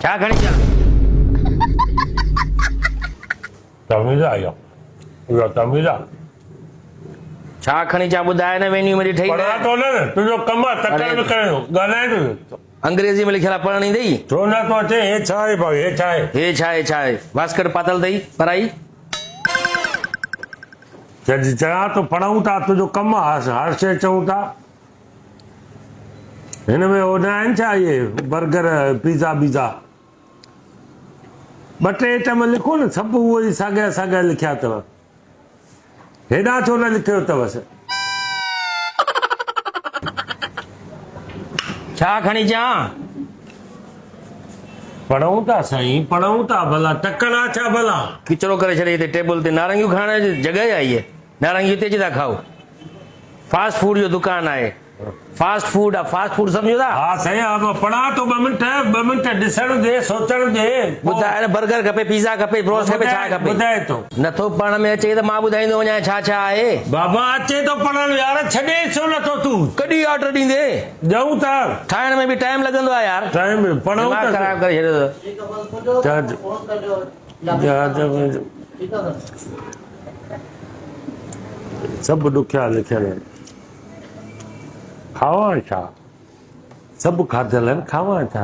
ચા ઘણી ચા તમીજા તમીજા ચા ખણી ચા ॿुधाए न मेन्यू में ठही पढ़ा तो न तुझो कम आहे तकड़ में कयो ॻाल्हाए तूं अंग्रेजी में लिखियल पढ़ण ईंदई छो न तो अचे हे छा आहे भाई हे छा आहे छा आहे वास्कट पातल अथई पढ़ाई चवां तो पढ़ूं था तुझो कम आहे हर शइ चऊं था हिन में हो न आहिनि छा इहे बर्गर पिज़्ज़ा बीज़ा ॿ टे आइटम लिखो न सभु उहो ई साॻिया साॻिया लिखिया अथव हेॾा छो न लिखियो अथवसि छा खणी चा पढ़ूं था साईं पढ़ूं था भला टकड़ आहे छा भला किचरो करे छॾे हिते टेबल ते नारंगियूं खाइण जी जॻह आई आहे नारंगियूं हिते अची था खाओ फास्ट फूड जो दुकानु आहे फास्ट फूड आहे फास्ट फूड सम्झो था हा साईं हा पढ़ा तो ॿ मिंट ॾिसण दे सोचण दे ॿुधाए न बर्गर खपे पिज़्ज़ा खपे ब्रोस्ट खपे छा खपे ॿुधाए थो नथो पढ़ण में अचे त मां ॿुधाईंदो वञा छा छा आहे बाबा अचे थो पढ़ण यार छॾे छो नथो तूं कॾहिं ऑर्डर ॾींदे ॼऊं था ठाहिण में बि टाइम लॻंदो आहे यार टाइम पढ़ूं दिमाग़ था ख़राब करे छॾियो सभु ॾुखिया लिखियल आहिनि खावां छा सभु खाधल आहिनि खावां छा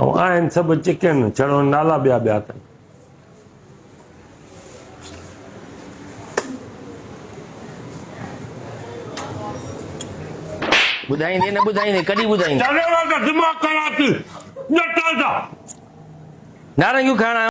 ऐं आहिनि सभु चिकन छड़ो नाला ॿिया अथनि ॿुधाईंदे न ॿुधाईंदे कॾहिं ॿुधाईंदे दिमाग़ ख़राब थी नारंगियूं खाइण